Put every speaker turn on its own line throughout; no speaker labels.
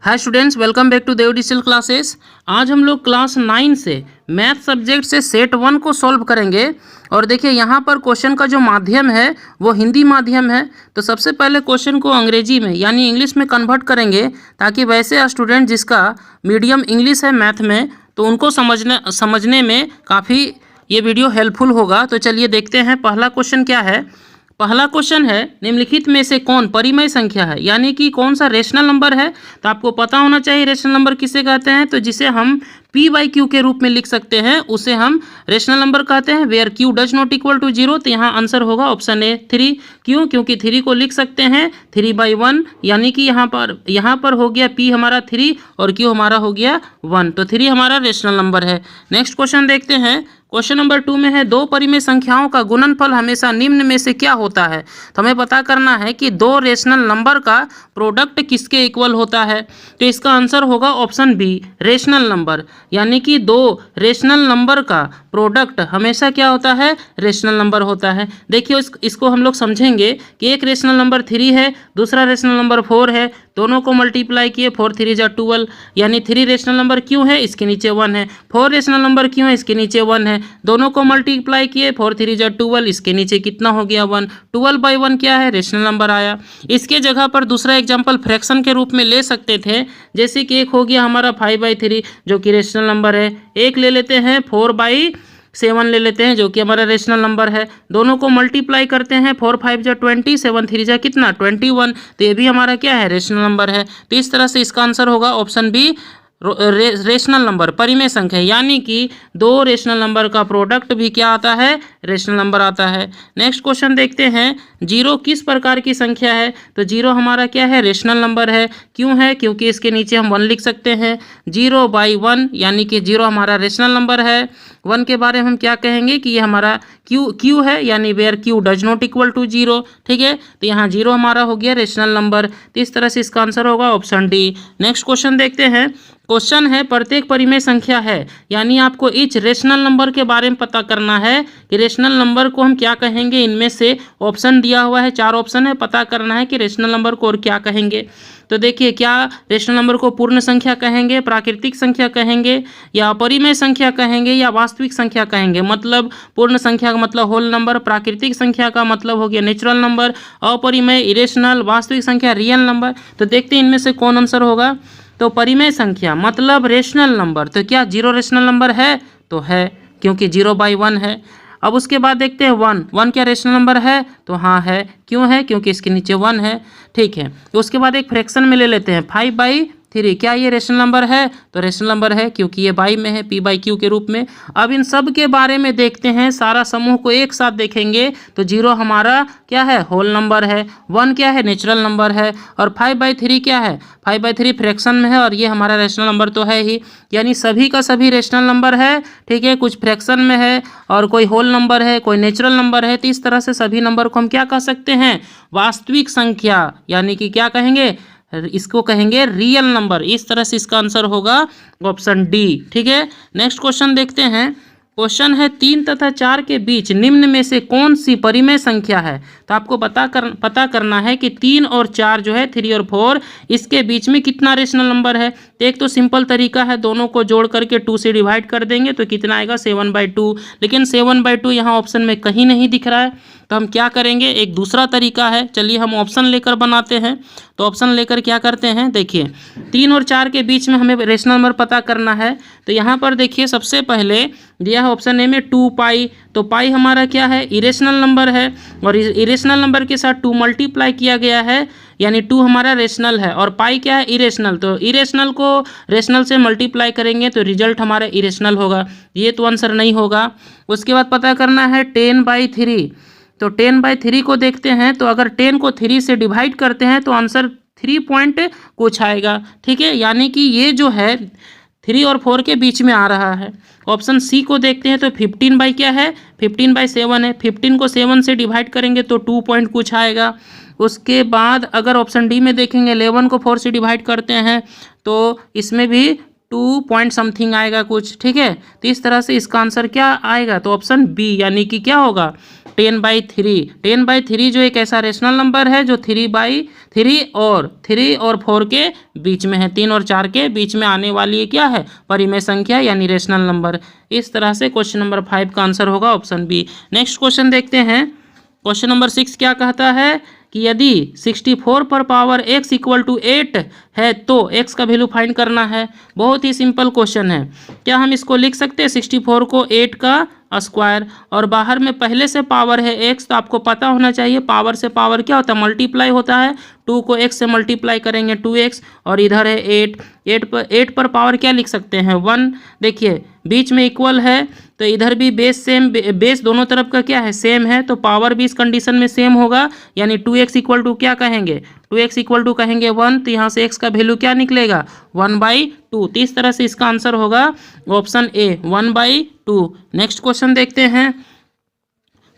Hi students, welcome back to Dev digital classes. आज हम लोग क्लास 9 से मैथ सब्जेक्ट से सेट 1 को सॉल्व करेंगे। और देखिए यहाँ पर क्वेश्चन का जो माध्यम है वो हिंदी माध्यम है। तो सबसे पहले क्वेश्चन को अंग्रेजी में यानी इंग्लिश में कन्वर्ट करेंगे, ताकि वैसे स्टूडेंट जिसका मीडियम इंग्लिश है मैथ में, तो उनको समझने में काफ़ी ये वीडियो हेल्पफुल होगा। तो चलिए देखते हैं पहला क्वेश्चन क्या है। पहला क्वेश्चन है, निम्नलिखित में से कौन परिमेय संख्या है, यानी कि कौन सा रेशनल नंबर है। तो आपको पता होना चाहिए रेशनल नंबर किसे कहते हैं। तो जिसे हम p/q के रूप में लिख सकते हैं उसे हम रेशनल नंबर कहते हैं। Where q does not equal to 0, तो यहाँ आंसर होगा ऑप्शन ए 3। क्यों? क्योंकि 3 को लिख सकते हैं 3/1, यानी कि यहाँ पर हो गया p हमारा 3 और q हमारा हो गया 1, तो 3 हमारा रेशनल नंबर है। नेक्स्ट क्वेश्चन देखते हैं। क्वेश्चन नंबर 2 में है, दो परिमेय संख्याओं का गुणनफल हमेशा निम्न में से क्या होता है। तो हमें पता करना है कि दो रेशनल नंबर का प्रोडक्ट किसके इक्वल होता है। तो इसका आंसर होगा ऑप्शन बी, रेशनल नंबर, यानी कि दो रेशनल नंबर का प्रोडक्ट हमेशा क्या होता है, रेशनल नंबर होता है। देखिए इसको हम लोग समझेंगे कि एक रेशनल नंबर 3 है, दूसरा रेशनल नंबर 4 है, दोनों को मल्टीप्लाई किए 4 3 जा 12, यानी 3 रेशनल नंबर क्यों है, इसके नीचे 1 है। 4 रेशनल नंबर क्यों है, इसके नीचे 1 है। दोनों को मल्टीप्लाई किए 4 3 जा 12, इसके नीचे कितना हो गया 1। 12/1 क्या है, रेशनल नंबर आया। इसके जगह पर दूसरा एग्जाम्पल फ्रैक्शन के रूप में ले सकते थे, जैसे कि एक हो गया हमारा 5/3 जो कि रेशनल नंबर है। एक ले लेते हैं 4/7 ले लेते हैं जो कि हमारा रेशनल नंबर है। दोनों को मल्टीप्लाई करते हैं 4 5 जा 20, 7 3 जा कितना 21, तो ये भी हमारा क्या है, रेशनल नंबर है। तो इस तरह से इसका आंसर होगा ऑप्शन बी, रेशनल नंबर परिमेय संख्या, यानी कि दो रेशनल नंबर का प्रोडक्ट भी क्या आता है, रेशनल नंबर आता है। नेक्स्ट क्वेश्चन देखते हैं, 0 किस प्रकार की संख्या है। तो 0 हमारा क्या है, रेशनल नंबर है। क्यों है? क्योंकि इसके नीचे हम 1 लिख सकते हैं। 0/1 यानी कि 0 हमारा रेशनल नंबर है। 1 के बारे में हम क्या कहेंगे कि ये हमारा क्यू है, यानी where q does not equal to 0। ठीक है, तो यहाँ 0 हमारा हो गया रेशनल नंबर। तो इस तरह से इसका आंसर होगा ऑप्शन डी। नेक्स्ट क्वेश्चन देखते हैं। क्वेश्चन है, प्रत्येक परिमेय संख्या है, यानी आपको इच रेशनल नंबर के बारे में पता करना है कि रेशनल नंबर को हम क्या कहेंगे। इनमें से ऑप्शन दिया हुआ है, 4 ऑप्शन है, पता करना है कि रेशनल नंबर को और क्या कहेंगे। तो देखिए, क्या रेशनल नंबर को पूर्ण संख्या कहेंगे, प्राकृतिक संख्या कहेंगे, या अपरिमेय संख्या कहेंगे, या वास्तविक संख्या कहेंगे। मतलब पूर्ण संख्या का मतलब होल नंबर, प्राकृतिक संख्या का मतलब हो गया नेचुरल नंबर, अपरिमेय इरेशनल, वास्तविक संख्या रियल नंबर। तो देखते हैं इनमें से कौन आंसर होगा। तो परिमेय संख्या मतलब रेशनल नंबर, तो क्या 0 रेशनल नंबर है, तो है, क्योंकि 0/1 है। अब उसके बाद देखते हैं 1 क्या रेशनल नंबर है, तो हाँ है। क्यों है? क्योंकि इसके नीचे 1 है। ठीक है, तो उसके बाद एक फ्रैक्शन में ले लेते हैं 5/3, क्या ये रेशनल नंबर है, तो रेशनल नंबर है, क्योंकि ये बाई में है, p/q के रूप में। अब इन सब के बारे में देखते हैं, सारा समूह को एक साथ देखेंगे। तो 0 हमारा क्या है, होल नंबर है। 1 क्या है, नेचुरल नंबर है। और 5/3 क्या है, 5/3 फ्रैक्शन में है, और ये हमारा रेशनल नंबर तो है ही, यानी सभी का सभी रेशनल नंबर है। ठीक है, कुछ फ्रैक्शन में है और कोई होल नंबर है, कोई नेचुरल नंबर है। तो इस तरह से सभी नंबर को हम क्या कह सकते हैं, वास्तविक संख्या, यानी कि क्या कहेंगे, इसको कहेंगे रियल नंबर। इस तरह से इसका आंसर होगा ऑप्शन डी। ठीक है, नेक्स्ट क्वेश्चन देखते हैं। क्वेश्चन है, 3 तथा 4 के बीच निम्न में से कौन सी परिमेय संख्या है। तो आपको पता करना है कि 3 और 4 जो है, 3 और 4, इसके बीच में कितना रेशनल नंबर है। तो एक तो सिंपल तरीका है, दोनों को जोड़ करके 2 से डिवाइड कर देंगे तो कितना आएगा, 7/2। लेकिन 7/2 यहाँ ऑप्शन में कहीं नहीं दिख रहा है, तो हम क्या करेंगे, एक दूसरा तरीका है। चलिए हम ऑप्शन लेकर बनाते हैं। तो ऑप्शन लेकर क्या करते हैं, देखिए 3 और 4 के बीच में हमें रेशनल नंबर पता करना है। तो यहाँ पर देखिए सबसे पहले दिया है ऑप्शन ए में 2π, तो पाई हमारा क्या है, इरेशनल नंबर है, और इरेशनल नंबर के साथ 2 मल्टीप्लाई किया गया है, यानी 2 हमारा रेशनल है, और पाई क्या है, इरेशनल। तो इरेशनल को रेशनल से मल्टीप्लाई करेंगे तो रिजल्ट हमारा इरेशनल होगा। ये तो आंसर नहीं होगा। उसके बाद पता करना है 10/3, तो 10/3 को देखते हैं। तो अगर 10 को 3 से डिवाइड करते हैं तो आंसर 3 पॉइंट कुछ आएगा। ठीक है, यानी कि ये जो है 3 और 4 के बीच में आ रहा है। ऑप्शन सी को देखते हैं, तो 15 क्या है, 15/7 है। 15 को 7 से डिवाइड करेंगे तो 2 पॉइंट कुछ आएगा। उसके बाद अगर ऑप्शन डी में देखेंगे, 11 को 4 से डिवाइड करते हैं तो इसमें भी 2 पॉइंट समथिंग आएगा कुछ। ठीक है, तो इस तरह से इसका आंसर क्या आएगा, तो ऑप्शन बी, यानी कि क्या होगा, 10/3। 10/3 जो एक ऐसा रेशनल नंबर है जो 3/3 और 3 और 4 के बीच में है, 3 और 4 के बीच में आने वाली ये क्या है, परिमेय संख्या यानी रेशनल नंबर। इस तरह से क्वेश्चन नंबर 5 का आंसर होगा ऑप्शन बी। नेक्स्ट क्वेश्चन देखते हैं। क्वेश्चन नंबर 6 क्या कहता है कि यदि 64 पर पावर x इक्वल टू 8 है तो x का वैल्यू फाइंड करना है। बहुत ही सिंपल क्वेश्चन है। क्या हम इसको लिख सकते हैं 64 को 8 का स्क्वायर, और बाहर में पहले से पावर है x, तो आपको पता होना चाहिए पावर से पावर क्या होता है, मल्टीप्लाई होता है। 2 को x से मल्टीप्लाई करेंगे 2x, और इधर है 8 पर पावर क्या लिख सकते हैं 1। देखिए बीच में इक्वल है तो इधर भी बेस सेम, बेस दोनों तरफ का क्या है सेम है, तो पावर भी इस कंडीशन में सेम होगा, यानी 2x इक्वल टू क्या कहेंगे 2x इक्वल टू कहेंगे 1, तो यहाँ से x का वैल्यू क्या निकलेगा 1/2। तो इस तरह से इसका आंसर होगा ऑप्शन ए 1/2। नेक्स्ट क्वेश्चन देखते हैं।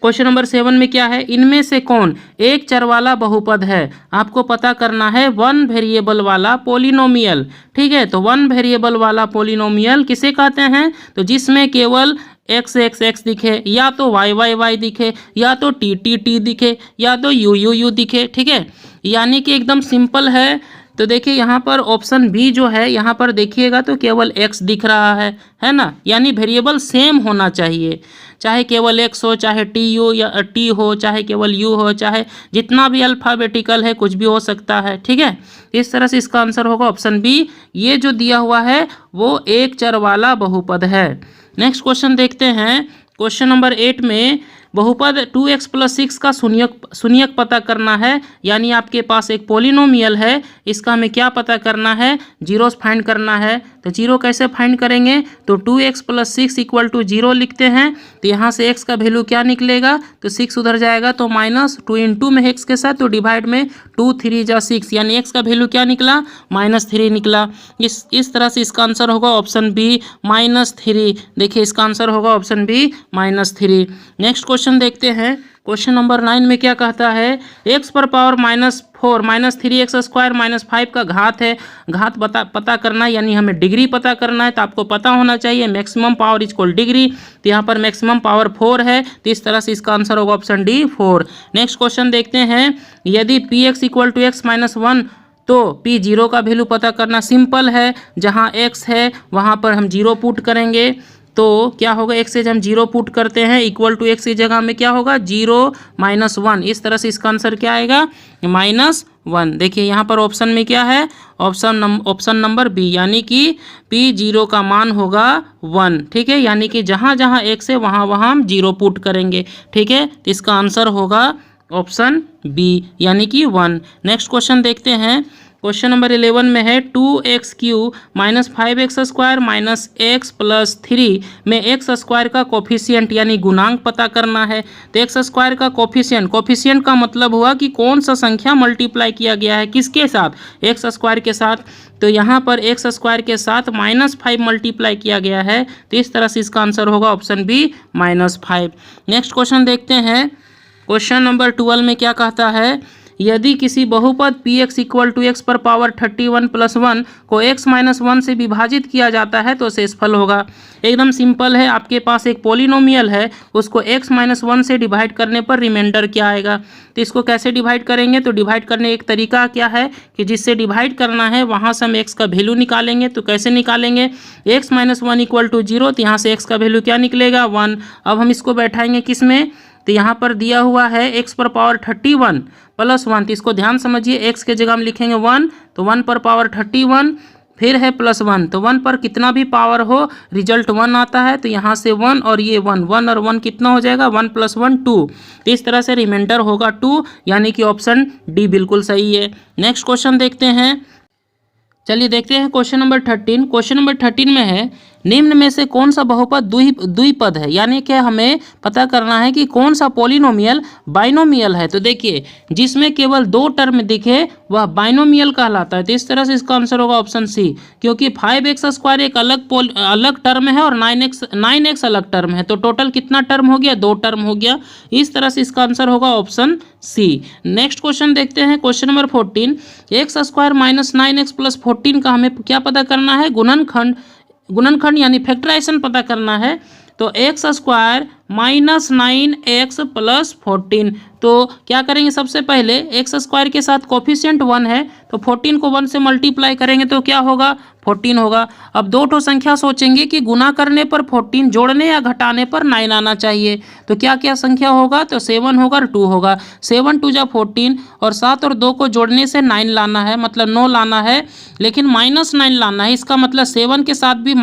क्वेश्चन नंबर 7 में क्या है, इनमें से कौन एक चर वाला बहुपद है। आपको पता करना है 1 वेरिएबल वाला पोलिनोमियल। ठीक है, तो 1 वेरिएबल वाला पोलिनोमियल किसे कहते हैं, तो जिसमें केवल x दिखे, या तो y दिखे, या तो t दिखे, या तो u दिखे। ठीक है, यानी कि एकदम सिंपल है। तो देखिए यहाँ पर ऑप्शन बी जो है, यहाँ पर देखिएगा तो केवल x दिख रहा है ना, यानी वेरिएबल सेम होना चाहिए, चाहे केवल x हो, चाहे टी हो, चाहे केवल u हो, चाहे जितना भी अल्फ़ाबेटिकल है कुछ भी हो सकता है। ठीक है, इस तरह से इसका आंसर होगा ऑप्शन बी। ये जो दिया हुआ है वो एक चर वाला बहुपद है। नेक्स्ट क्वेश्चन देखते हैं। क्वेश्चन नंबर 8 में बहुपद 2x + 6 का शून्यक पता करना है, यानी आपके पास एक पोलिनोमियल है, इसका हमें क्या पता करना है, जीरोस फाइंड करना है। तो जीरो कैसे फाइंड करेंगे, तो 2x + 6 = 0 लिखते हैं। तो यहाँ से x का वैल्यू क्या निकलेगा, तो 6 उधर जाएगा तो -2 × में x के साथ, तो डिवाइड में 2 3 जा 6, यानी x का वैल्यू क्या निकला -3 निकला। इस तरह से इसका आंसर होगा ऑप्शन बी -3। देखिए इसका आंसर होगा ऑप्शन बी -3। नेक्स्ट क्वेश्चन देखते हैं। क्वेश्चन नंबर 9 में क्या कहता है, x पर पावर -4 -3x² -5 का घात है। घात पता करना है, यानी हमें डिग्री पता करना है, तो आपको पता होना चाहिए मैक्सिमम पावर इक्वल डिग्री। तो यहाँ पर मैक्सिमम पावर 4 है, तो इस तरह से इसका आंसर होगा ऑप्शन डी 4। नेक्स्ट क्वेश्चन देखते हैं। यदि px = x - 1 तो p 0 का वैल्यू पता करना सिंपल है। जहाँ x है वहाँ पर हम 0 पुट करेंगे, तो क्या होगा, x से जब हम 0 पुट करते हैं = x की जगह में क्या होगा 0 - 1। इस तरह से इसका आंसर क्या आएगा -1। देखिए यहाँ पर ऑप्शन में क्या है, ऑप्शन नंबर बी, यानी कि p 0 का मान होगा 1। ठीक है, यानी कि जहाँ जहाँ x है वहाँ वहाँ हम 0 पुट करेंगे। ठीक है, तो इसका आंसर होगा ऑप्शन बी, यानी कि 1। नेक्स्ट क्वेश्चन देखते हैं। क्वेश्चन नंबर 11 में है 2x³ - 5x² - x + 3 में x² का कोफिशिएंट यानी गुणांक पता करना है। तो x² का कोफिशिएंट का मतलब हुआ कि कौन सा संख्या मल्टीप्लाई किया गया है किसके साथ, x² के साथ। तो यहाँ पर x² के साथ -5 मल्टीप्लाई किया गया है, तो इस तरह से इसका आंसर होगा ऑप्शन बी -5। नेक्स्ट क्वेश्चन देखते हैं। क्वेश्चन नंबर 12 में क्या कहता है, यदि किसी बहुपद px = x पर पावर 31 + 1 को x - 1 से विभाजित किया जाता है तो शेषफल होगा। एकदम सिंपल है, आपके पास एक पोलिनोमियल है, उसको x - 1 से डिवाइड करने पर रिमाइंडर क्या आएगा। तो इसको कैसे डिवाइड करेंगे, तो डिवाइड करने एक तरीका क्या है कि जिससे डिवाइड करना है वहाँ से हम x का वैल्यू निकालेंगे। तो कैसे निकालेंगे, x - 1 = 0, तो यहाँ से x का वैल्यू क्या निकलेगा 1। अब हम इसको बैठाएंगे किस में, तो यहाँ पर दिया हुआ है x पर पावर 31 + 1, तो इसको ध्यान समझिए, x के जगह हम लिखेंगे 1, तो 1 पर पावर 31 फिर है +1, तो 1 पर कितना भी पावर हो रिजल्ट 1 आता है। तो यहाँ से 1 और ये 1 और 1 कितना हो जाएगा 1 + 1 2। तो इस तरह से रिमाइंडर होगा 2, यानी कि ऑप्शन डी बिल्कुल सही है। नेक्स्ट क्वेश्चन देखते हैं। चलिए देखते हैं क्वेश्चन नंबर 13। क्वेश्चन नंबर 13 में है, निम्न में से कौन सा बहुपद द्विपद है, यानी कि हमें पता करना है कि कौन सा पोलिनोमियल बाइनोमियल है। तो देखिए जिसमें केवल 2 टर्म दिखे वह बाइनोमियल कहलाता है। तो इस तरह से इसका आंसर होगा ऑप्शन सी, क्योंकि 5x² एक अलग टर्म है और 9x अलग टर्म है, तो टोटल कितना टर्म हो गया 2 टर्म हो गया। इस तरह से इसका आंसर होगा ऑप्शन सी। नेक्स्ट क्वेश्चन देखते हैं। क्वेश्चन नंबर 14, x² - 9x + 14 का हमें क्या पता करना है, गुणनखंड यानी फैक्टराइजेशन पता करना है। तो x square minus 9x plus 14। तो क्या करेंगे, सबसे पहले एक्स स्क्वायर के साथ कोफिशिएंट 1 है तो 14 को 1 से मल्टीप्लाई करेंगे तो क्या होगा, 14 होगा। अब दो ठो संख्या सोचेंगे कि गुना करने पर 14, जोड़ने या घटाने पर 9 आना चाहिए। तो क्या क्या संख्या होगा, तो 7 होगा और 2 होगा। 7 2 जा 14 और 7 और 2 को जोड़ने से 9 लाना है, मतलब 9 लाना है, लेकिन -9 लाना है। इसका मतलब 7 के साथ भी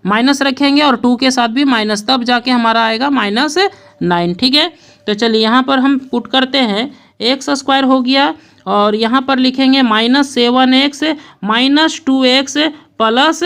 माइनस रखेंगे और 2 के साथ भी माइनस, तब जाके हमारा आएगा -9। ठीक है, तो चलिए यहाँ पर हम पुट करते हैं, एक्स स्क्वायर हो गया और यहाँ पर लिखेंगे -7x -2x प्लस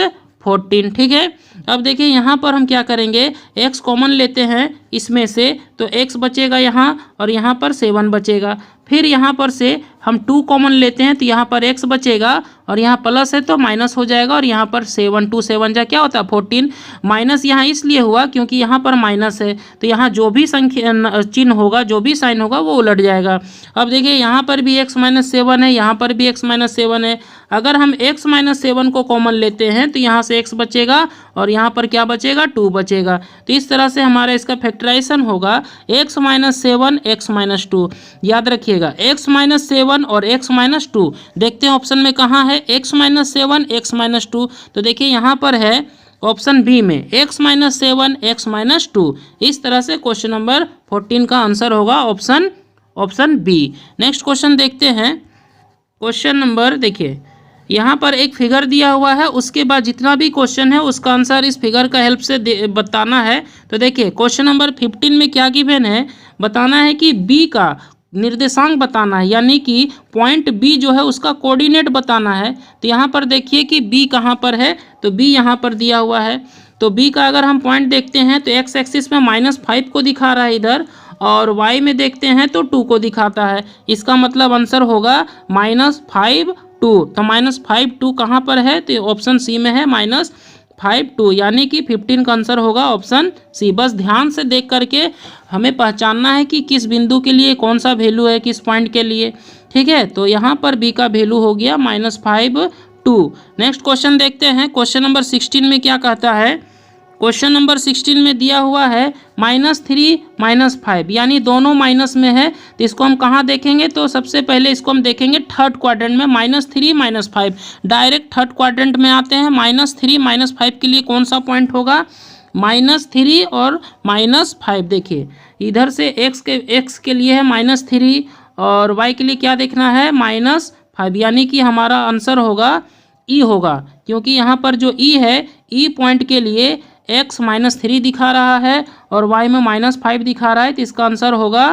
14। ठीक है, अब देखिए यहाँ पर हम क्या करेंगे, x कॉमन लेते हैं इसमें से, तो x बचेगा यहाँ और यहाँ पर 7 बचेगा। फिर यहाँ पर से हम 2 कॉमन लेते हैं तो यहाँ पर x बचेगा और यहाँ प्लस है तो माइनस हो जाएगा और यहाँ पर 7 2 7 जा क्या होता है 14। माइनस यहाँ इसलिए हुआ क्योंकि यहाँ पर माइनस है, तो यहाँ जो भी संख्या चिन्ह होगा, जो भी साइन होगा वो उलट जाएगा। अब देखिए यहाँ पर भी x - 7 है, यहाँ पर भी x - 7 है। अगर हम x - 7 को कॉमन लेते हैं तो यहाँ से x बचेगा और यहाँ पर क्या बचेगा, 2 बचेगा। तो इस तरह से हमारा इसका फैक्टराइजेशन होगा x - 7 x - 2। याद रखिएगा x - 7 और x - 2। देखते हैं ऑप्शन में कहाँ है x - 7 x - 2। तो देखिए यहाँ पर है ऑप्शन बी में x - 7 x - 2। इस तरह से क्वेश्चन नंबर 14 का आंसर होगा ऑप्शन बी। नेक्स्ट क्वेश्चन देखते हैं। क्वेश्चन नंबर देखिए, यहाँ पर एक फिगर दिया हुआ है, उसके बाद जितना भी क्वेश्चन है उसका आंसर इस फिगर का हेल्प से बताना है। तो देखिए क्वेश्चन नंबर 15 में क्या गिवन है, बताना है कि बी का निर्देशांक बताना है, यानी कि पॉइंट बी जो है उसका कोऑर्डिनेट बताना है। तो यहाँ पर देखिए कि बी कहाँ पर है, तो बी यहाँ पर दिया हुआ है। तो बी का अगर हम पॉइंट देखते हैं तो एक्स एक्सिस में -5 को दिखा रहा है इधर, और वाई में देखते हैं तो 2 को दिखाता है। इसका मतलब आंसर होगा -5 2। तो -5 2 कहाँ पर है, तो ऑप्शन सी में है -5 2, यानी कि 15 का आंसर होगा ऑप्शन सी। बस ध्यान से देख करके हमें पहचानना है कि किस बिंदु के लिए कौन सा वैल्यू है, किस पॉइंट के लिए। ठीक है, तो यहाँ पर बी का वैल्यू हो गया -5 2। नेक्स्ट क्वेश्चन देखते हैं। क्वेश्चन नंबर 16 में क्या कहता है, क्वेश्चन नंबर 16 में दिया हुआ है -3 -5, यानी दोनों माइनस में है। तो इसको हम कहाँ देखेंगे, तो सबसे पहले इसको हम देखेंगे थर्ड क्वाड्रेंट में, -3 -5। डायरेक्ट थर्ड क्वाड्रेंट में आते हैं। -3 -5 के लिए कौन सा पॉइंट होगा, -3 और -5। देखिए इधर से x के लिए है -3 और y के लिए क्या देखना है, -5, यानी कि हमारा आंसर होगा ई होगा, क्योंकि यहाँ पर जो ई है, ई पॉइंट के लिए x -3 दिखा रहा है और y में -5 दिखा रहा है। तो इसका आंसर होगा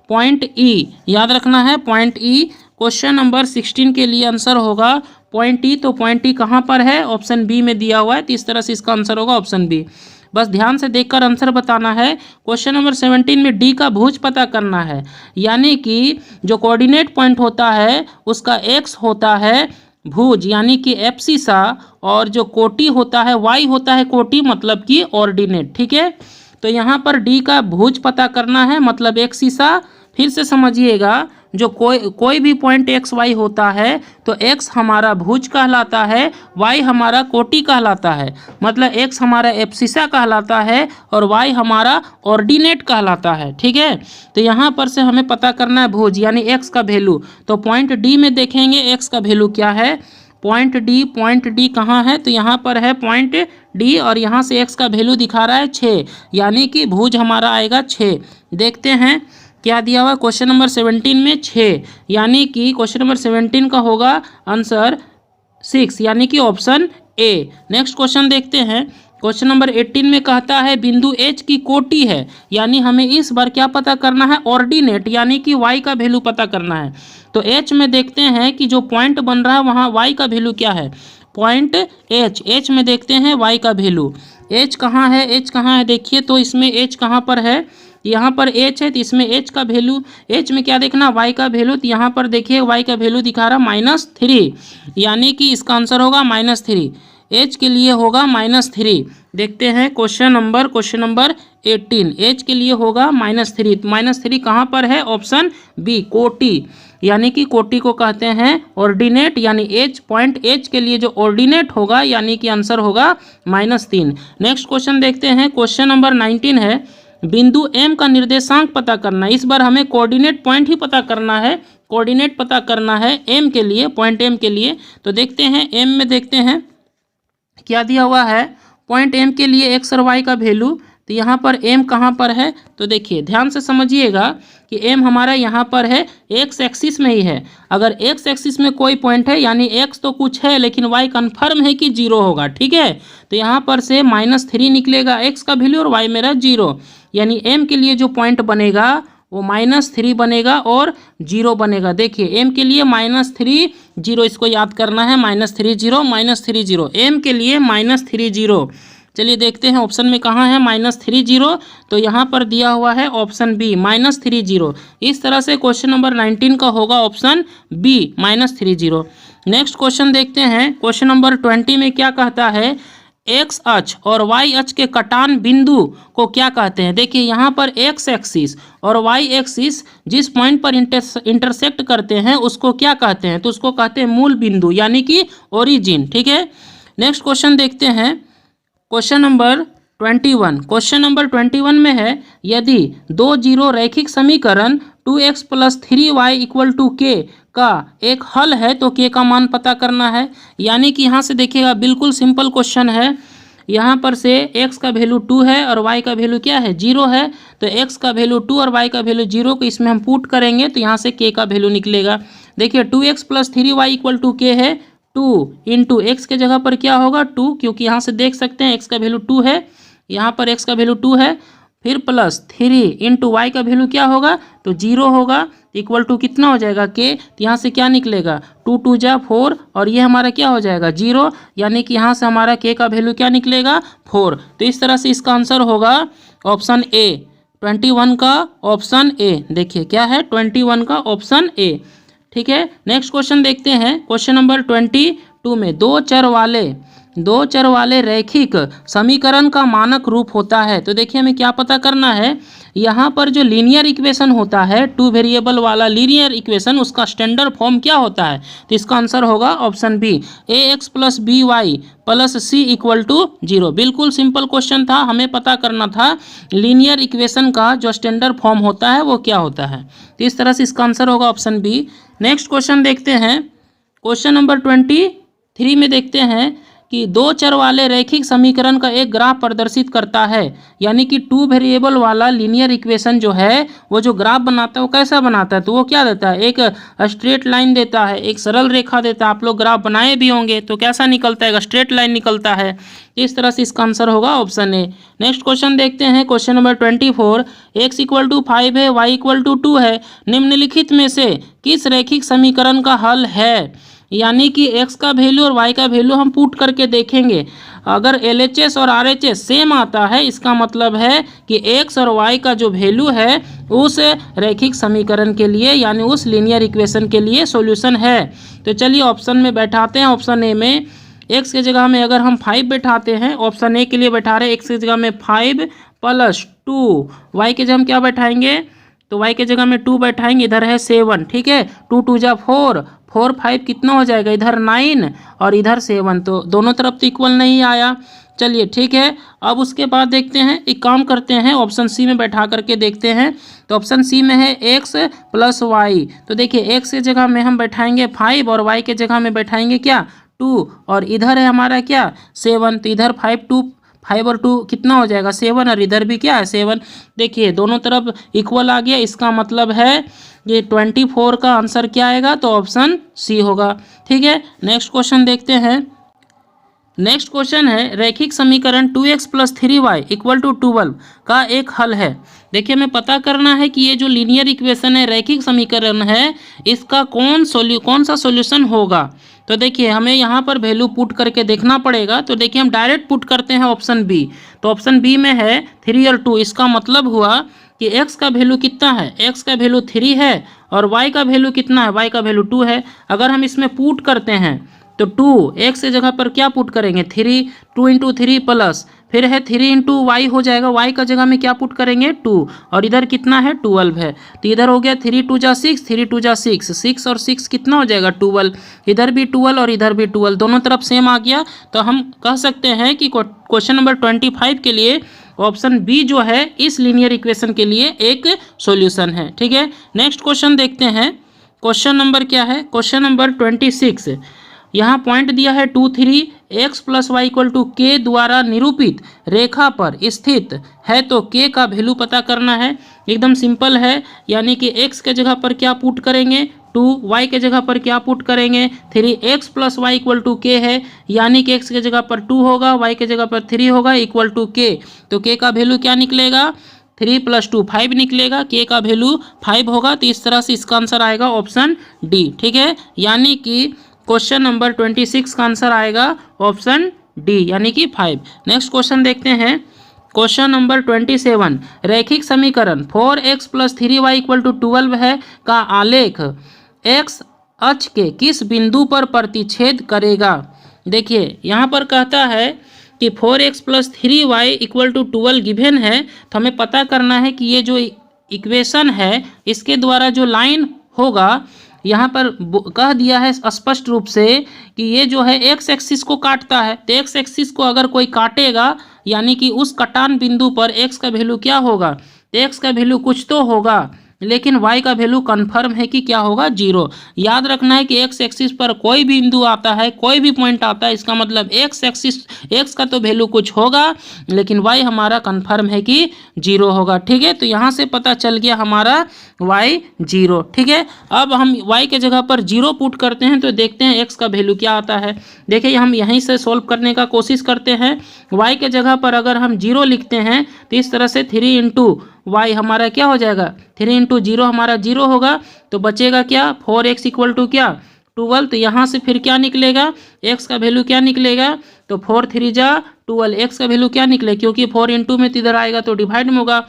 पॉइंट ई। याद रखना है पॉइंट ई। क्वेश्चन नंबर 16 के लिए आंसर होगा पॉइंट ई। तो पॉइंट ई कहाँ पर है, ऑप्शन बी में दिया हुआ है। तो इस तरह से इसका आंसर होगा ऑप्शन बी। बस ध्यान से देखकर आंसर बताना है। क्वेश्चन नंबर 17 में डी का भुज पता करना है, यानी कि जो कोऑर्डिनेट पॉइंट होता है उसका एक्स होता है भुज, यानी कि एब्सिसा, और जो कोटि होता है वाई होता है कोटि, मतलब कि ऑर्डिनेट। ठीक है, तो यहाँ पर डी का भुज पता करना है, मतलब एक्सिसा। फिर से समझिएगा, जो कोई भी पॉइंट एक्स वाई होता है तो एक्स हमारा भुज कहलाता है, वाई हमारा कोटि कहलाता है, मतलब एक्स हमारा एब्सिसा कहलाता है और वाई हमारा ऑर्डिनेट कहलाता है। ठीक है, तो यहाँ पर से हमें पता करना है भुज, यानी एक्स का वैल्यू। तो पॉइंट डी में देखेंगे एक्स का वैल्यू क्या है। पॉइंट डी कहाँ है, तो यहाँ पर है पॉइंट डी और यहाँ से एक्स का वैल्यू दिखा रहा है 6, यानी कि भुज हमारा आएगा 6। देखते हैं क्या दिया हुआ क्वेश्चन नंबर 17 में 6, यानी कि क्वेश्चन नंबर 17 का होगा आंसर 6, यानी कि ऑप्शन ए। नेक्स्ट क्वेश्चन देखते हैं। क्वेश्चन नंबर 18 में कहता है बिंदु एच की कोटि है, यानी हमें इस बार क्या पता करना है, ऑर्डिनेट, यानी कि वाई का वैल्यू पता करना है। तो एच में देखते हैं कि जो पॉइंट बन रहा है वहाँ वाई का वैल्यू क्या है, पॉइंट एच में देखते हैं वाई का वैल्यू। एच कहाँ है, देखिए तो इसमें एच कहाँ पर है, यहाँ पर एच है, तो इसमें एच का वैल्यू, एच में क्या देखना, वाई का वैल्यू। तो यहाँ पर देखिए वाई का वैल्यू दिखा रहा -3, यानी कि इसका आंसर होगा -3। एच के लिए होगा -3। देखते हैं क्वेश्चन नंबर 18, एच के लिए होगा -3। -3 कहाँ पर है, ऑप्शन बी कोटि। यानी कि कोटि को कहते हैं ऑर्डिनेट, यानी एच पॉइंट एच के लिए जो ऑर्डिनेट होगा यानी कि आंसर होगा -3। नेक्स्ट क्वेश्चन देखते हैं, क्वेश्चन नंबर 19 है, बिंदु एम का निर्देशांक पता करना है। इस बार हमें कोऑर्डिनेट पॉइंट ही पता करना है, कोऑर्डिनेट पता करना है एम के लिए, पॉइंट एम के लिए। तो देखते हैं एम में, देखते हैं क्या दिया हुआ है पॉइंट एम के लिए एक्स और वाई का वैल्यू। तो यहाँ पर एम कहाँ पर है, तो देखिए ध्यान से समझिएगा कि एम हमारा यहाँ पर है, एक्स एक्सिस में ही है। अगर एक्स एक्सिस में कोई पॉइंट है यानी एक्स तो कुछ है लेकिन वाई कन्फर्म है कि 0 होगा, ठीक है। तो यहाँ पर से -3 निकलेगा एक्स का वैल्यू और वाई मेरा 0, यानी एम के लिए जो पॉइंट बनेगा वो -3 बनेगा और 0 बनेगा। देखिए एम के लिए -3 0, इसको याद करना है, -3 0 एम के लिए -30। चलिए देखते हैं ऑप्शन में कहाँ है -30, तो यहाँ पर दिया हुआ है ऑप्शन बी -30। इस तरह से क्वेश्चन नंबर 19 का होगा ऑप्शन बी -30। नेक्स्ट क्वेश्चन देखते हैं, क्वेश्चन नंबर 20 में क्या कहता है, एक्स अक्ष और वाई अक्ष के कटान बिंदु को क्या कहते हैं। देखिए यहाँ पर एक्स एक्सिस और वाई एक्सिस जिस पॉइंट पर इंटरसेक्ट करते हैं उसको क्या कहते हैं, तो उसको कहते हैं मूल बिंदु यानी कि ओरिजिन, ठीक है। नेक्स्ट क्वेश्चन देखते हैं, क्वेश्चन नंबर 21। क्वेश्चन नंबर 21 में है, यदि 2 जीरो रैखिक समीकरण 2x + 3y = k का एक हल है तो k का मान पता करना है। यानी कि यहाँ से देखिएगा बिल्कुल सिंपल क्वेश्चन है, यहाँ पर से x का वैल्यू 2 है और y का वैल्यू क्या है 0 है। तो x का वैल्यू 2 और y का वैल्यू 0 को इसमें हम पुट करेंगे तो यहाँ से k का वैल्यू निकलेगा। देखिए 2x + 3y = k है, 2 इंटू एक्स के जगह पर क्या होगा 2, क्योंकि यहाँ से देख सकते हैं x का वैल्यू 2 है, यहाँ पर x का वैल्यू 2 है, फिर +3 इंटू वाई का वैल्यू क्या होगा तो 0 होगा, = कितना हो जाएगा k। तो यहाँ से क्या निकलेगा 2 2 जा 4 और ये हमारा क्या हो जाएगा 0, यानी कि यहाँ से हमारा k का वैल्यू क्या निकलेगा 4। तो इस तरह से इसका आंसर होगा ऑप्शन ए, 21 का ऑप्शन ए। देखिए क्या है 21 का ऑप्शन ए, ठीक है। नेक्स्ट क्वेश्चन देखते हैं, क्वेश्चन नंबर 22 में दो चर वाले रैखिक समीकरण का मानक रूप होता है। तो देखिए हमें क्या पता करना है, यहाँ पर जो लीनियर इक्वेशन होता है 2 वेरिएबल वाला लीनियर इक्वेशन, उसका स्टैंडर्ड फॉर्म क्या होता है, तो इसका आंसर होगा option B, ax + by + c = 0। बिल्कुल सिंपल क्वेश्चन था, हमें पता करना था लीनियर इक्वेशन का जो स्टैंडर्ड फॉर्म होता है वो क्या होता है। तो इस तरह से इसका आंसर होगा ऑप्शन बी। नेक्स्ट क्वेश्चन देखते हैं, क्वेश्चन नंबर 23 में देखते हैं कि 2 चर वाले रैखिक समीकरण का एक ग्राफ प्रदर्शित करता है। यानी कि 2 वेरिएबल वाला लीनियर इक्वेशन जो है वो जो ग्राफ बनाता है वो कैसा बनाता है, तो वो क्या देता है, एक स्ट्रेट लाइन देता है, एक सरल रेखा देता है। आप लोग ग्राफ बनाए भी होंगे तो कैसा निकलता है, स्ट्रेट लाइन निकलता है। इस तरह से इसका आंसर होगा ऑप्शन ए। नेक्स्ट क्वेश्चन देखते हैं, क्वेश्चन नंबर 24, x = 5 है, y = 2 है, निम्नलिखित में से किस रैखिक समीकरण का हल है। यानी कि x का वैल्यू और y का वैल्यू हम पुट करके देखेंगे, अगर LHS और RHS सेम आता है इसका मतलब है कि x और y का जो वैल्यू है उस रैखिक समीकरण के लिए यानी उस लीनियर इक्वेशन के लिए सॉल्यूशन है। तो चलिए ऑप्शन में बैठाते हैं, ऑप्शन ए में x के जगह में अगर हम 5 बैठाते हैं, ऑप्शन ए के लिए बैठा रहे x के जगह में 5 + 2, y के जगह हम क्या बैठाएंगे, तो y के जगह में 2 बैठाएंगे, इधर है 7, ठीक है, 2 2 जा 4, 4 5 कितना हो जाएगा, इधर 9 और इधर 7, तो दोनों तरफ तो इक्वल नहीं आया। चलिए ठीक है, अब उसके बाद देखते हैं, एक काम करते हैं ऑप्शन सी में बैठा करके देखते हैं। तो ऑप्शन सी में है x + y, तो देखिए x के जगह में हम बैठाएंगे 5 और y के जगह में बैठाएंगे क्या 2, और इधर है हमारा क्या 7, तो इधर 5 और 2 कितना हो जाएगा 7, और इधर भी क्या है 7। देखिए दोनों तरफ इक्वल आ गया, इसका मतलब है ये 24 का आंसर क्या आएगा, तो ऑप्शन सी होगा, ठीक है। नेक्स्ट क्वेश्चन देखते हैं, नेक्स्ट क्वेश्चन है रैखिक समीकरण 2x + 3y = 12 का एक हल है। देखिए हमें पता करना है कि ये जो लीनियर इक्वेशन है रैखिक समीकरण है इसका कौन सा सॉल्यूशन होगा। तो देखिए हमें यहाँ पर वैल्यू पुट करके देखना पड़ेगा। तो देखिए हम डायरेक्ट पुट करते हैं ऑप्शन बी, तो ऑप्शन बी में है 3 और 2, इसका मतलब हुआ कि x का वैल्यू कितना है, x का वैल्यू 3 है और y का वैल्यू कितना है, y का वैल्यू 2 है। अगर हम इसमें पुट करते हैं तो 2 x की जगह पर क्या पुट करेंगे 3, 2 × 3 प्लस फिर है 3 इंटू वाई हो जाएगा, वाई का जगह में क्या पुट करेंगे 2, और इधर कितना है 12 है, तो इधर हो गया 3 2 जा 6, 3 2 जा 6, 6 और 6 कितना हो जाएगा 12, इधर भी 12 और इधर भी 12, दोनों तरफ सेम आ गया। तो हम कह सकते हैं कि क्वेश्चन नंबर 25 के लिए ऑप्शन बी जो है इस लीनियर इक्वेशन के लिए एक सॉल्यूशन है। ठीक है, नेक्स्ट क्वेश्चन देखते हैं। क्वेश्चन नंबर क्या है, क्वेश्चन नंबर 26। यहाँ पॉइंट दिया है 2 3 x plus y equal to के द्वारा निरूपित रेखा पर स्थित है, तो k का वैल्यू पता करना है। एकदम सिंपल है, यानी कि x के जगह पर क्या पुट करेंगे 2, y के जगह पर क्या पुट करेंगे 3, x plus y equal to k है, यानी कि x के जगह पर 2 होगा, y के जगह पर 3 होगा, इक्वल टू k, तो k का वैल्यू क्या निकलेगा 3 + 2 5 निकलेगा, k का वैल्यू 5 होगा। तो इस तरह से इसका आंसर आएगा ऑप्शन डी। ठीक है, यानी कि क्वेश्चन नंबर 26 का आंसर आएगा ऑप्शन डी, यानी कि 5। नेक्स्ट क्वेश्चन देखते हैं, क्वेश्चन नंबर 27। रैखिक समीकरण 4x + 3y इक्वल टू 12 है का आलेख x अक्ष के किस बिंदु पर प्रतिच्छेद करेगा। देखिए यहाँ पर कहता है कि 4x + 3y equal to 12 given है, तो हमें पता करना है कि ये जो इक्वेशन है इसके द्वारा जो लाइन होगा, यहाँ पर कह दिया है स्पष्ट रूप से कि ये जो है एक्स एक्सिस को काटता है, तो एक्स एक्सिस को अगर कोई काटेगा यानी कि उस कटान बिंदु पर एक्स का वैल्यू क्या होगा, एक्स का वैल्यू कुछ तो होगा, लेकिन y का वैल्यू कन्फर्म है कि क्या होगा 0। याद रखना है कि x एक्सिस पर कोई भी बिंदु आता है, कोई भी पॉइंट आता है, इसका मतलब x एक्सिस x का तो वैल्यू कुछ होगा, लेकिन y हमारा कन्फर्म है कि 0 होगा। ठीक है, तो यहाँ से पता चल गया हमारा y 0। ठीक है, अब हम y के जगह पर 0 पुट करते हैं, तो देखते हैं x का वैल्यू क्या आता है। देखिए हम यहीं से सोल्व करने का कोशिश करते हैं। y के जगह पर अगर हम 0 लिखते हैं तो इस तरह से 3 इंटू y हमारा क्या हो जाएगा 3 इंटू 0 हमारा 0 होगा, तो बचेगा क्या 4x इक्वल टू क्या 12। तो यहाँ से फिर क्या निकलेगा x का वैल्यू क्या निकलेगा, तो 4 3 जा 12, x का वैल्यू क्या निकले, क्योंकि 4 इंटू में तो इधर आएगा तो डिवाइड में होगा,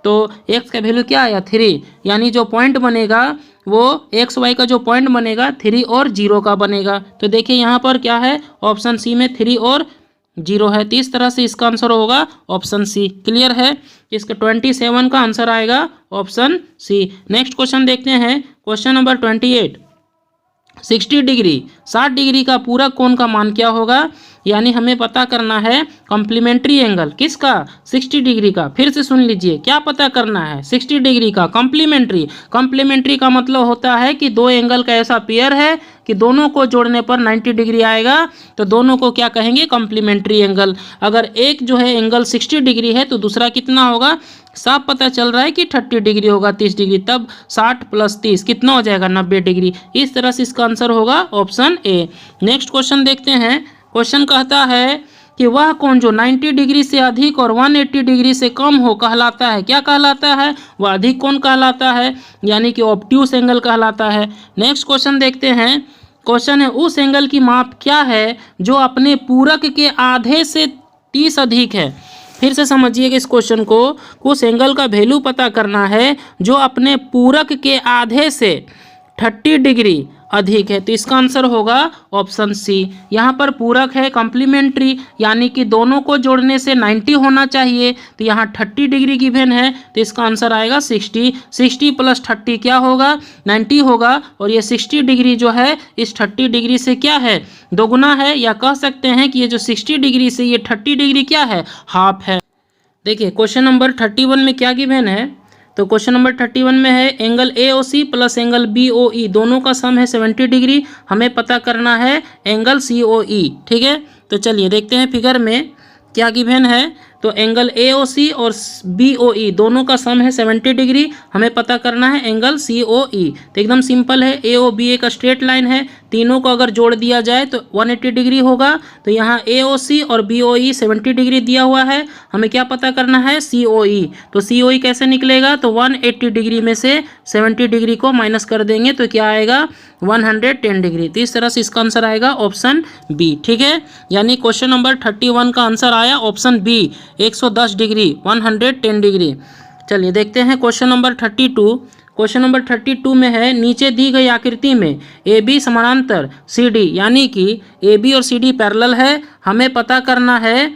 तो x का वैल्यू क्या आया 3, यानी जो पॉइंट बनेगा वो एक्स वाई का जो पॉइंट बनेगा 3 और 0 का बनेगा। तो देखिए यहाँ पर क्या है ऑप्शन सी में 3 और 0 है, तो इस तरह से इसका आंसर होगा ऑप्शन सी। क्लियर है, इसका 27 का आंसर आएगा ऑप्शन सी। नेक्स्ट क्वेश्चन देखते हैं, क्वेश्चन नंबर 28। 60 डिग्री 60 डिग्री का पूरक कोण का मान क्या होगा, यानी हमें पता करना है कॉम्प्लीमेंट्री एंगल किसका 60 डिग्री का। फिर से सुन लीजिए, क्या पता करना है 60 डिग्री का कॉम्प्लीमेंट्री। कॉम्प्लीमेंट्री का मतलब होता है कि दो एंगल का ऐसा पेयर है कि दोनों को जोड़ने पर 90 डिग्री आएगा, तो दोनों को क्या कहेंगे कॉम्प्लीमेंट्री एंगल। अगर एक जो है एंगल 60 डिग्री है तो दूसरा कितना होगा, साफ पता चल रहा है कि 30 डिग्री होगा 30 डिग्री, तब 60 + 30 कितना हो जाएगा 90 डिग्री। इस तरह से इसका आंसर होगा ऑप्शन ए। नेक्स्ट क्वेश्चन देखते हैं, क्वेश्चन कहता है कि वह कोण जो 90 डिग्री से अधिक और 180 डिग्री से कम हो कहलाता है, क्या कहलाता है, वह अधिक कोण कहलाता है, यानी कि ऑब्ट्यूस एंगल कहलाता है। नेक्स्ट क्वेश्चन देखते हैं, क्वेश्चन है उस एंगल की माप क्या है जो अपने पूरक के आधे से 30 अधिक है। फिर से समझिएगा इस क्वेश्चन को, उस एंगल का वैल्यू पता करना है जो अपने पूरक के आधे से 30 डिग्री अधिक है, तो इसका आंसर होगा ऑप्शन सी। यहाँ पर पूरक है कॉम्प्लीमेंट्री, यानी कि दोनों को जोड़ने से 90 होना चाहिए, तो यहाँ 30 डिग्री गिवन है, तो इसका आंसर आएगा 60। 60 + 30 क्या होगा 90 होगा, और ये 60 डिग्री जो है इस 30 डिग्री से क्या है दोगुना है, या कह सकते हैं कि ये जो 60 डिग्री से ये 30 डिग्री क्या है हाफ है। देखिए क्वेश्चन नंबर 31 में क्या गिवन है, तो क्वेश्चन नंबर 31 में है angle AOC plus angle BOE दोनों का सम है 70 डिग्री, हमें पता करना है एंगल COE। ठीक है, तो चलिए देखते हैं फिगर में क्या गिवन है। तो एंगल AOC और BOE दोनों का सम है 70 डिग्री, हमें पता करना है एंगल COE। तो एकदम सिंपल है, AOBA का स्ट्रेट लाइन है, तीनों को अगर जोड़ दिया जाए तो 180 डिग्री होगा। तो यहाँ AOC और BOE 70 डिग्री दिया हुआ है, हमें क्या पता करना है COE। तो COE कैसे निकलेगा, तो 180 डिग्री में से 70 डिग्री को माइनस कर देंगे तो क्या आएगा 110 डिग्री। तो इस तरह से इसका आंसर आएगा ऑप्शन बी। ठीक है, यानी क्वेश्चन नंबर 31 का आंसर आया ऑप्शन बी 110 डिग्री 110 डिग्री। चलिए देखते हैं क्वेश्चन नंबर 32। क्वेश्चन नंबर 32 में है नीचे दी गई आकृति में AB समानांतर CD, यानी कि AB और CD पैरेलल है, हमें पता करना है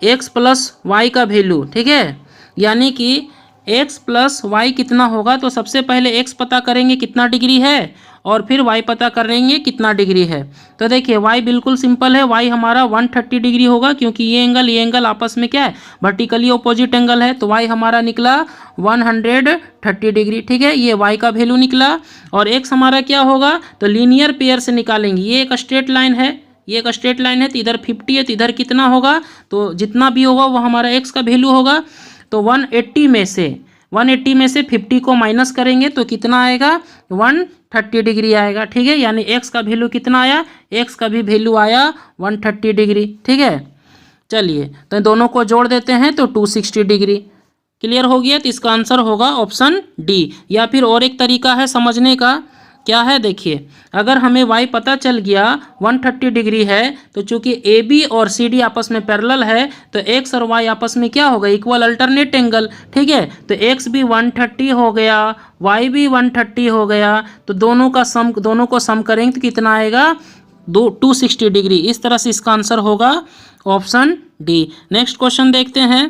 एक्स प्लस वाई का वैल्यू, ठीक है, यानी कि x प्लस वाई कितना होगा, तो सबसे पहले x पता करेंगे कितना डिग्री है और फिर y पता करेंगे कितना डिग्री है। तो देखिए y बिल्कुल सिंपल है, y हमारा 130 डिग्री होगा क्योंकि ये एंगल आपस में क्या है, वर्टिकली अपोजिट एंगल है, तो y हमारा निकला 130 डिग्री, ठीक है, ये y का वैल्यू निकला। और x हमारा क्या होगा, तो लीनियर पेयर से निकालेंगे, ये एक स्ट्रेट लाइन है, ये एक स्ट्रेट लाइन है, तो इधर 50 है तो इधर कितना होगा, तो जितना भी होगा वो हमारा x का वैल्यू होगा। तो 180 में से 50 को माइनस करेंगे तो कितना आएगा, 130 डिग्री आएगा, ठीक है, यानी x का वैल्यू कितना आया, x का भी वैल्यू आया 130 डिग्री, ठीक है। चलिए तो दोनों को जोड़ देते हैं तो 260 डिग्री। क्लियर हो गया, तो इसका आंसर होगा ऑप्शन डी। या फिर और एक तरीका है समझने का, क्या है देखिए, अगर हमें y पता चल गया 130 डिग्री है, तो चूंकि AB और CD आपस में पैरेलल है तो x और y आपस में क्या होगा, इक्वल अल्टरनेट एंगल, ठीक है, तो x भी 130 हो गया, y भी 130 हो गया, तो दोनों को सम करेंगे तो कितना आएगा, 260 डिग्री। इस तरह से इसका आंसर होगा ऑप्शन डी। नेक्स्ट क्वेश्चन देखते हैं,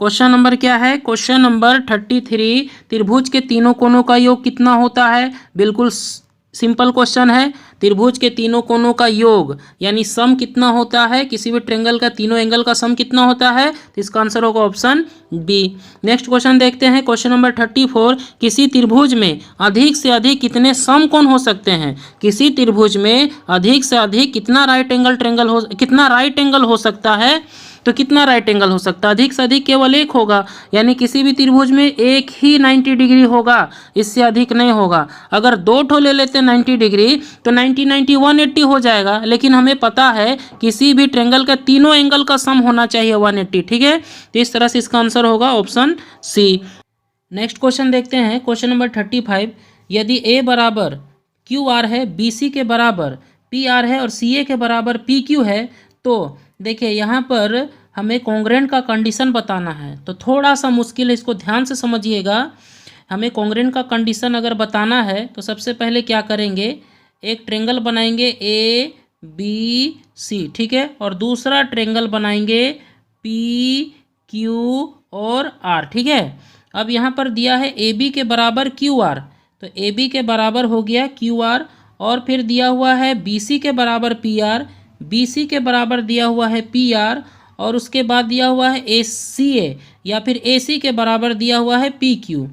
क्वेश्चन नंबर क्या है, क्वेश्चन नंबर 33, त्रिभुज के तीनों कोणों का योग कितना होता है। बिल्कुल सिंपल क्वेश्चन है, त्रिभुज के तीनों कोणों का योग यानी सम कितना होता है, किसी भी ट्रायंगल का तीनों एंगल का सम कितना होता है, तो इसका आंसर होगा ऑप्शन बी। नेक्स्ट क्वेश्चन देखते हैं, क्वेश्चन नंबर 34, किसी त्रिभुज में अधिक से अधिक कितने समकोण हो सकते हैं। किसी त्रिभुज में अधिक से अधिक कितना राइट एंगल हो सकता है, तो कितना राइट एंगल हो सकता है, अधिक से अधिक केवल एक होगा, यानी किसी भी त्रिभुज में एक ही 90 डिग्री होगा, इससे अधिक नहीं होगा। अगर दो ठो ले लेते हैं 90 डिग्री तो 90 180 हो जाएगा, लेकिन हमें पता है किसी भी ट्रायंगल का तीनों एंगल का सम होना चाहिए 180, ठीक है, तो इस तरह से इसका आंसर होगा ऑप्शन सी। नेक्स्ट क्वेश्चन देखते हैं, क्वेश्चन नंबर 35, यदि a बराबर क्यू आर है, बी सी के बराबर पी आर है और सी ए के बराबर पी क्यू है, तो देखिए यहाँ पर हमें कॉन्ग्रेंट का कंडीशन बताना है, तो थोड़ा सा मुश्किल है, इसको ध्यान से समझिएगा। हमें कॉन्ग्रेंट का कंडीशन अगर बताना है तो सबसे पहले क्या करेंगे, एक ट्रायंगल बनाएंगे ए बी सी, ठीक है, और दूसरा ट्रायंगल बनाएंगे पी क्यू और आर, ठीक है। अब यहाँ पर दिया है ए बी के बराबर क्यू आर, तो ए बी के बराबर हो गया क्यू आर, और फिर दिया हुआ है बी सी के बराबर पी आर, बी सी के बराबर दिया हुआ है पी आर, और उसके बाद दिया हुआ है ए सी ए या फिर ए सी के बराबर दिया हुआ है पी क्यू,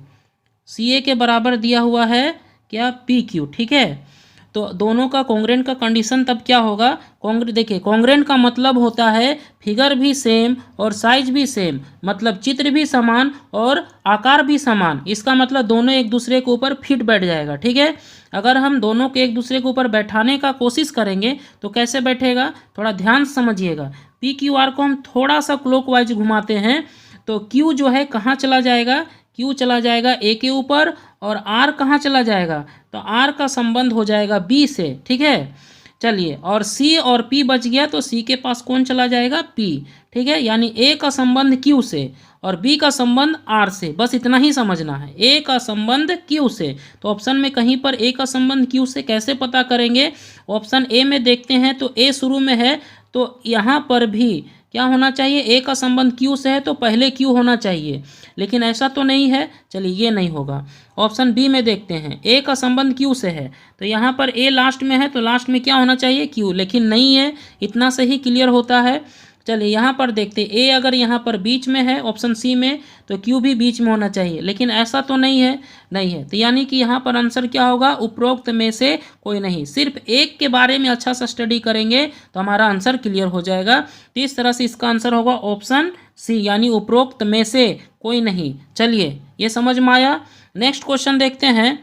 सी ए के बराबर दिया हुआ है क्या, पी क्यू, ठीक है। तो दोनों का कॉन्ग्रेंट का कंडीशन तब क्या होगा, देखिए कॉन्ग्रेंट का मतलब होता है फिगर भी सेम और साइज भी सेम, मतलब चित्र भी समान और आकार भी समान, इसका मतलब दोनों एक दूसरे के ऊपर फिट बैठ जाएगा, ठीक है। अगर हम दोनों के एक दूसरे के ऊपर बैठाने का कोशिश करेंगे तो कैसे बैठेगा, थोड़ा ध्यान से समझिएगा। पी क्यू आर को हम थोड़ा सा क्लॉकवाइज घुमाते हैं तो क्यू जो है कहाँ चला जाएगा, क्यू चला जाएगा ए के ऊपर, और आर कहाँ चला जाएगा, तो आर का संबंध हो जाएगा बी से, ठीक है। चलिए, और सी और पी बच गया तो सी के पास कौन चला जाएगा, पी, ठीक है, यानी ए का संबंध क्यू से और बी का संबंध आर से, बस इतना ही समझना है, ए का संबंध क्यू से। तो ऑप्शन में कहीं पर ए का संबंध क्यू से कैसे पता करेंगे, ऑप्शन ए में देखते हैं तो ए शुरू में है, तो यहाँ पर भी क्या होना चाहिए, ए का संबंध क्यू से है तो पहले क्यू होना चाहिए, लेकिन ऐसा तो नहीं है, चलिए ये नहीं होगा। ऑप्शन बी में देखते हैं, ए का संबंध क्यू से है तो यहाँ पर ए लास्ट में है तो लास्ट में क्या होना चाहिए, क्यू, लेकिन नहीं है, इतना से ही क्लियर होता है। चलिए यहाँ पर देखते हैं, ए अगर यहाँ पर बीच में है ऑप्शन सी में तो क्यू भी बीच में होना चाहिए, लेकिन ऐसा तो नहीं है, तो यानी कि यहाँ पर आंसर क्या होगा, उपरोक्त में से कोई नहीं। सिर्फ एक के बारे में अच्छा सा स्टडी करेंगे तो हमारा आंसर क्लियर हो जाएगा। तो इस तरह से इसका आंसर होगा ऑप्शन सी, यानी उपरोक्त में से कोई नहीं। चलिए ये समझ में आया। नेक्स्ट क्वेश्चन देखते हैं,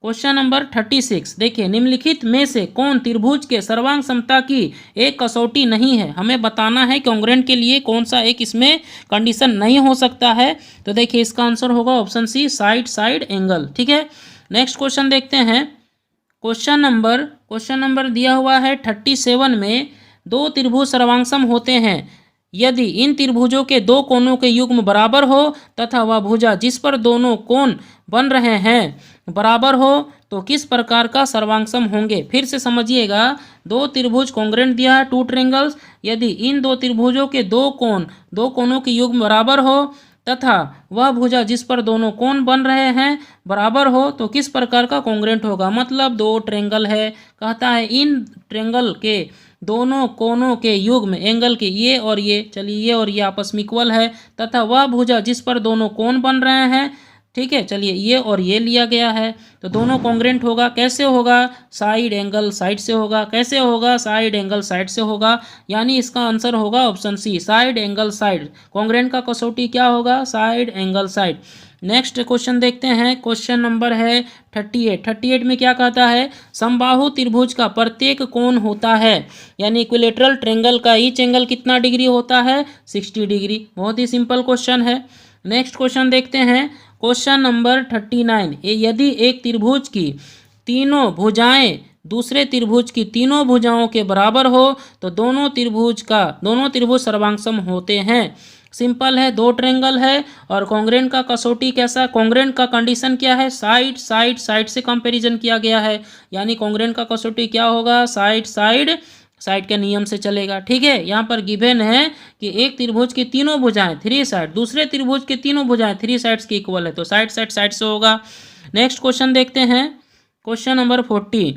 क्वेश्चन नंबर 36, देखिए निम्नलिखित में से कौन त्रिभुज के सर्वांग समता की एक कसौटी नहीं है। हमें बताना है कॉन्ग्रेंट के लिए कौन सा एक इसमें कंडीशन नहीं हो सकता है, तो देखिए इसका आंसर होगा ऑप्शन सी, साइड एंगल, ठीक है। नेक्स्ट क्वेश्चन देखते हैं, क्वेश्चन नंबर दिया हुआ है 37 में, दो त्रिभुज सर्वांग सम होते हैं, यदि इन त्रिभुजों के दो कोणों के युग्म बराबर हो तथा वह भुजा जिस पर दोनों कोण बन रहे हैं बराबर हो तो किस प्रकार का सर्वांगसम होंगे। फिर से समझिएगा, दो त्रिभुज कॉन्ग्रेंट दिया है, टू ट्रायंगल्स। यदि इन दो त्रिभुजों के दो कोणों के युग्म बराबर हो तथा वह भुजा जिस पर दोनों कोण बन रहे हैं बराबर हो तो किस प्रकार का कॉन्ग्रेंट होगा। मतलब दो ट्रायंगल है, कहता है इन ट्रायंगल के दोनों कोणों के युग्म एंगल के ये और ये, चलिए ये और ये आपस में इक्वल है, तथा वह भुजा जिस पर दोनों कोण बन रहे हैं, ठीक है, चलिए ये और ये लिया गया है तो दोनों कॉन्ग्रेंट होगा। कैसे होगा, साइड एंगल साइड से होगा। कैसे होगा, साइड एंगल साइड से होगा। यानी इसका आंसर होगा option C, side angle side. Congruent का कसौटी क्या होगा, side angle side. Next question देखते हैं, क्वेश्चन नंबर है 38 में क्या कहता है, समबाहु त्रिभुज का प्रत्येक कोण होता है, यानी इक्विलेटरल ट्रायंगल का ईच एंगल कितना डिग्री होता है, 60 डिग्री। बहुत ही सिंपल क्वेश्चन है। नेक्स्ट क्वेश्चन देखते हैं, क्वेश्चन नंबर 39, यदि एक त्रिभुज की तीनों भुजाएं दूसरे त्रिभुज की तीनों भुजाओं के बराबर हो तो दोनों त्रिभुज सर्वांगसम होते हैं। सिंपल है, दो ट्रायंगल है और कॉन्ग्रेंट का कसौटी कैसा, कॉन्ग्रेंट का कंडीशन क्या है, साइड साइड साइड से कंपैरिजन किया गया है। यानी कॉन्ग्रेंट का कसौटी क्या होगा, साइड साइड साइड के नियम से चलेगा। ठीक है, यहाँ पर गिवन है कि एक त्रिभुज की तीनों भुजाएं थ्री साइड दूसरे त्रिभुज की तीनों भुजाएं थ्री साइड्स की इक्वल है तो साइड साइड साइड से होगा। नेक्स्ट क्वेश्चन देखते हैं, क्वेश्चन नंबर 40।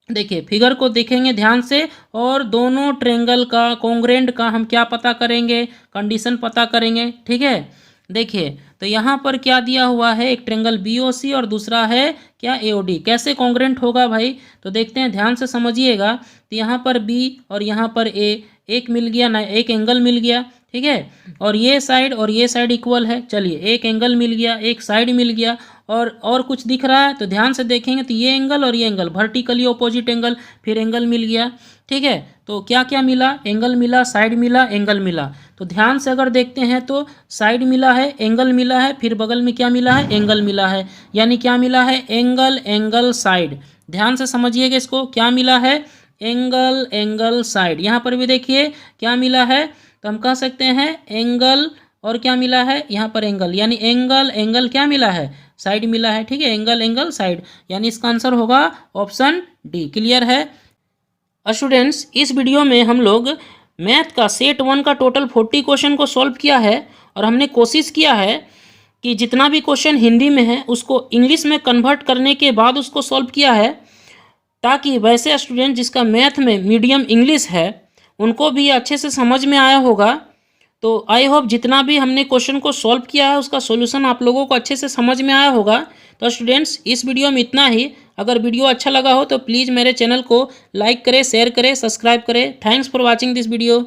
देखिए फिगर को देखेंगे ध्यान से और दोनों ट्रायंगल का कॉन्ग्रेंट का हम क्या पता करेंगे, कंडीशन पता करेंगे। ठीक है, देखिए तो यहाँ पर क्या दिया हुआ है, एक ट्रायंगल BOC और दूसरा है क्या AOD। कैसे कॉन्ग्रेंट होगा भाई, तो देखते हैं ध्यान से समझिएगा। तो यहाँ पर B और यहाँ पर A, एक मिल गया ना, एक एंगल मिल गया। ठीक है, और ये साइड इक्वल है। चलिए एक एंगल मिल गया, एक साइड मिल गया और कुछ दिख रहा है तो ध्यान से देखेंगे तो ये एंगल और ये एंगल वर्टिकली ऑपोजिट एंगल, फिर एंगल मिल गया। ठीक है, तो क्या क्या मिला, एंगल मिला, साइड मिला, एंगल मिला। तो ध्यान से अगर देखते हैं तो साइड मिला है, एंगल मिला है, फिर बगल में क्या मिला है, एंगल मिला है। यानी क्या मिला है, एंगल एंगल साइड। ध्यान से समझिएगा इसको, क्या मिला है, एंगल एंगल साइड। यहाँ पर भी देखिए क्या मिला है, तो हम कह सकते हैं एंगल और क्या मिला है, यहाँ पर एंगल, यानी एंगल एंगल क्या मिला है, साइड मिला है। ठीक है, एंगल एंगल साइड, यानी इसका आंसर होगा ऑप्शन डी। क्लियर है स्टूडेंट्स, इस वीडियो में हम लोग मैथ का सेट 1 का टोटल 40 क्वेश्चन को सॉल्व किया है और हमने कोशिश किया है कि जितना भी क्वेश्चन हिंदी में है उसको इंग्लिश में कन्वर्ट करने के बाद उसको सॉल्व किया है, ताकि वैसे स्टूडेंट जिसका मैथ में मीडियम इंग्लिश है उनको भी अच्छे से समझ में आया होगा। तो आई होप जितना भी हमने क्वेश्चन को सॉल्व किया है उसका सॉल्यूशन आप लोगों को अच्छे से समझ में आया होगा। तो स्टूडेंट्स इस वीडियो में इतना ही। अगर वीडियो अच्छा लगा हो तो प्लीज़ मेरे चैनल को लाइक करें, शेयर करें, सब्सक्राइब करें। Thanks for watching this video.